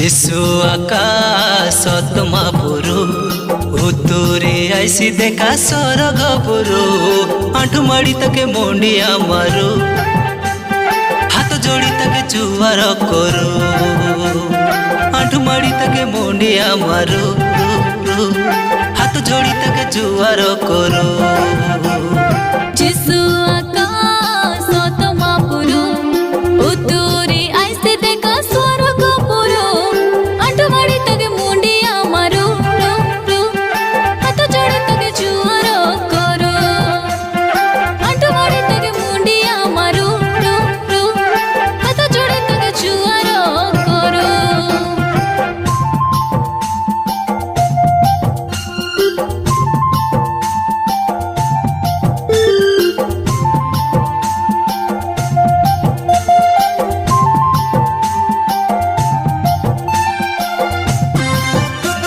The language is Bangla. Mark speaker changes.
Speaker 1: যিশু আকাশ তোমা পুরু উতুরে আইসি দেখা স্বর্গ পুরু আঁঠু মাড়ি তাকে মুন্ডিয়া মারু হাত जोड़ी তাকে জুয়ার করু আঁঠু মাড়ি তাকে মুন্ডিয়া মারু হাত जोड़ी তাকে জুয়ার করু
Speaker 2: যিশু